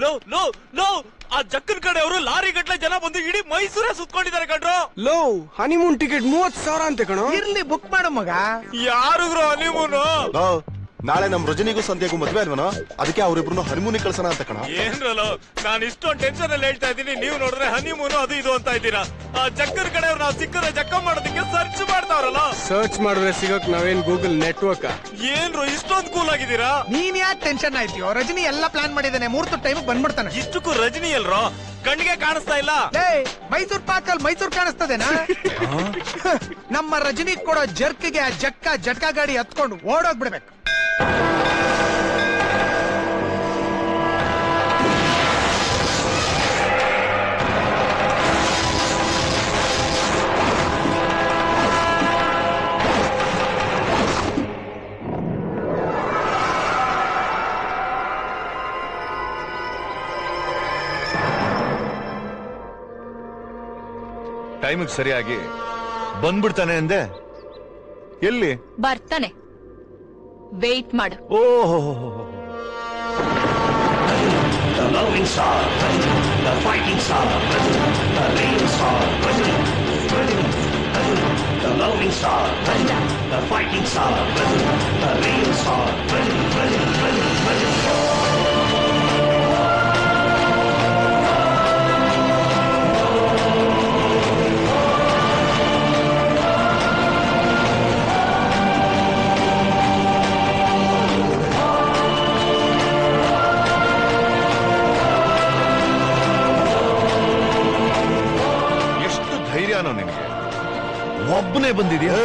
Low low low ಆ ಜಕ್ಕನ್ ಕಡೆ ಅವರು ಲಾರಿ ಗಟ್ಲೆ ಜನ ಬಂದು ಇಡೀ ಮೈಸೂರೇ ಸುತ್ಕೊಂಡಿದ್ದಾರೆ ಕಣ್ರೋ. ಲೋ ಹನಿಮೂನ್ ಟಿಕೆಟ್ 30,000 ಅಂತೆ ಕಣೋ. ಇರ್ಲಿ ಬುಕ್ ಮಾಡು ಮಗ. ಯಾರಿಗ್ರೋ ಹನಿಮೂನು? ನಾಳೆ ನಮ್ ರಜನಿಗೂ ಸಂಧ್ಯಾಗೂ ಮದ್ವೆ ಅಲ್ವನೋ, ಅದಕ್ಕೆ ಅವ್ರಿಬ್ರು ಹನಿಮೂನಿಗೆ ಕಳ್ಸೋಣ ಅಂತ ಕಣ. ಏನ್ರಲ್ಲೋ ನಾನು ಇಷ್ಟೊಂದು ಟೆನ್ಷನ್ ಅಲ್ಲಿ ಹೇಳ್ತಾ ಇದ್ದೀನಿ, ನೀವು ನೋಡಿದ್ರೆ ಹನಿಮೂನು ಅದು ಇದು ಅಂತ ಇದ್ದೀರಾ. ಆ ಜಕ್ಕನ್ ಕಡೆ ಅವ್ರು ನಾವು ಸಿಕ್ಕರೆ ಜಕ್ಕ ಮಾಡೋದಕ್ಕೆ ಸರ್ಚ್ ಮಾಡ್ತಾವ್ರಲ್ಲ. ಸರ್ಚ್ ಮಾಡಿದ್ರೆ ಸಿಗಕ್ ನಾವೇನ್ ಗೂಗಲ್ ನೆಟ್ವರ್ಕ್? ಏನ್ರು ಇಷ್ಟೊಂದು ಕೂಲ್ ಆಗಿದ್ದೀರಾ? ನೀನ್ ಯಾಕೆ ಟೆನ್ಷನ್ ಆಯ್ತೀಯೋ? ರಜನಿ ಎಲ್ಲಾ ಪ್ಲಾನ್ ಮಾಡಿದಾನೆ, ಮುಹೂರ್ತ ಟೈಮ್ ಬಂದ್ಬಿಡ್ತಾನೆ. ಇಷ್ಟಕ್ಕೂ ರಜನಿ ಎಲ್ರೋ ಕಣ್ಣಿಗೆ ಕಾಣಿಸ್ತಾ ಇಲ್ಲ. ಮೈಸೂರ್ ಪಾಕಲ್ ಮೈಸೂರ್ ಕಾಣಿಸ್ತದೇನಾ? ನಮ್ಮ ರಜನಿ ಕೊಡೋ ಜರ್ಕ್ಗೆ ಆ ಜಟ್ಕಾ ಗಾಡಿ ಹತ್ಕೊಂಡು ಓಡೋಗ್ಬಿಡ್ಬೇಕು. ಟೈಮಿಗೆ ಸರಿಯಾಗಿ ಬಂದ್ಬಿಡ್ತಾನೆ ಅಂದೆ. ಎಲ್ಲಿ ಬರ್ತಾನೆ, ವೇಟ್ ಮಾಡು. ಓಹೋ The loving star, the fighting star, the real star, the loving star, the fighting star, the real star, ನಿನಗೆ ಒಬ್ಬನೇ ಬಂದಿದ್ಯಾ?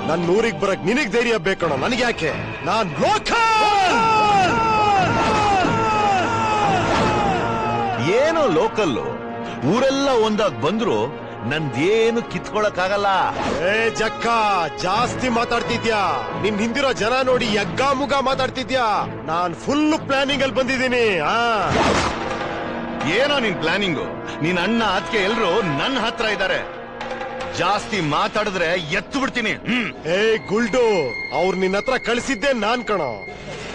ನನ್ ಊರಿಗೆ ಬರಕ್ ನಿನಗ್ ಧೈರ್ಯ ಬೇಕಣ, ನನಗೆ ಯಾಕೆ? ನಾನ್ ಏನೋ ಲೋಕಲ್ಲು, ಊರೆಲ್ಲ ಒಂದಾಗ್ ಬಂದ್ರು ನಂದೇನು ಕಿತ್ಕೊಳಕ್ ಆಗಲ್ಲ. ಜಕ್ಕ ಜಾಸ್ತಿ ಮಾತಾಡ್ತಿದ್ಯಾ, ನಿನ್ ಹಿಂದಿರೋ ಜನ ನೋಡಿ ಯಗ್ಗ ಮುಗ ಮಾತಾಡ್ತಿದ್ಯಾ. ನಾನ್ ಫುಲ್ ಪ್ಲಾನಿಂಗ್ ಅಲ್ಲಿ ಬಂದಿದ್ದೀನಿ. ಏನೋ ನಿನ್ ಪ್ಲಾನಿಂಗು? ನಿನ್ ಅಣ್ಣ ಅದಕ್ಕೆ ಎಲ್ರು ನನ್ನ ಹತ್ರ ಇದ್ದಾರೆ. ಜಾಸ್ತಿ ಮಾತಾಡಿದ್ರೆ ಎತ್ತು ಬಿಡ್ತೀನಿ. ಗುಲ್ಡು, ಅವ್ರು ನಿನ್ನ ಹತ್ರ ಕಳಿಸಿದ್ದೆ ನಾನ್ ಕಣೋ.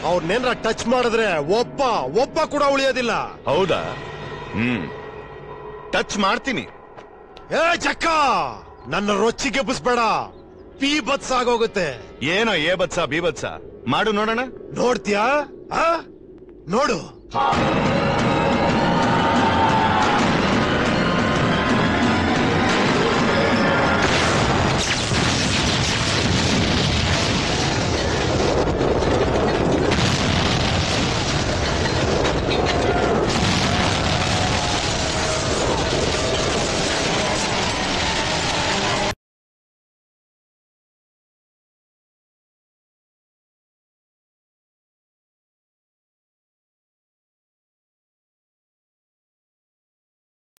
ಅವ್ರನ್ನೇನ್ರ ಟಚ್ ಮಾಡಿದ್ರೆ ಒಬ್ಬ ಕೂಡ ಉಳಿಯೋದಿಲ್ಲ. ಹೌದಾ? ಟಚ್ ಮಾಡ್ತೀನಿ. ಜಕ್ಕ, ನನ್ನ ರೊಚ್ಚಿಗೆ ಬಸ್ಬೇಡ, ಪಿ ಬತ್ಸ ಆಗೋಗುತ್ತೆ. ಏನೋ ಎ ಬತ್ಸ ಬಿ ಬತ್ಸ ಮಾಡು ನೋಡೋಣ. ನೋಡ್ತೀಯಾ? ನೋಡು.